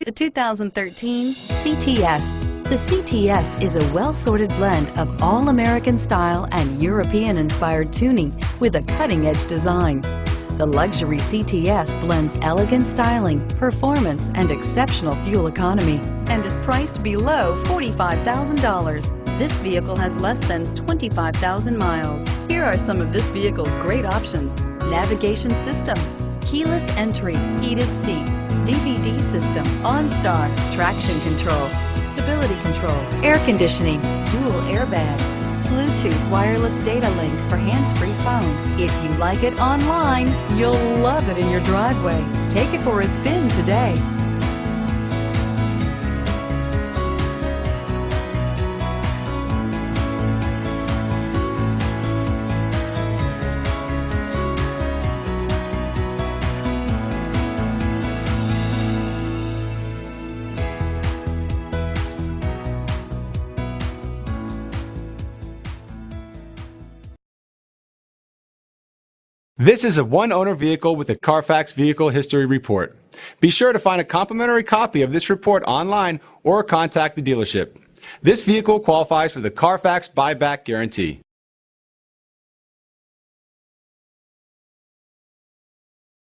The 2013 CTS. The CTS is a well-sorted blend of all-American style and European-inspired tuning with a cutting-edge design. The luxury CTS blends elegant styling, performance, and exceptional fuel economy and is priced below $45,000. This vehicle has less than 25,000 miles. Here are some of this vehicle's great options: navigation system, keyless entry, heated seats, DVD system, OnStar, traction control, stability control, air conditioning, dual airbags, Bluetooth wireless data link for hands-free phone. If you like it online, you'll love it in your driveway. Take it for a spin today. This is a one-owner vehicle with a Carfax Vehicle History Report. Be sure to find a complimentary copy of this report online or contact the dealership. This vehicle qualifies for the Carfax Buyback Guarantee.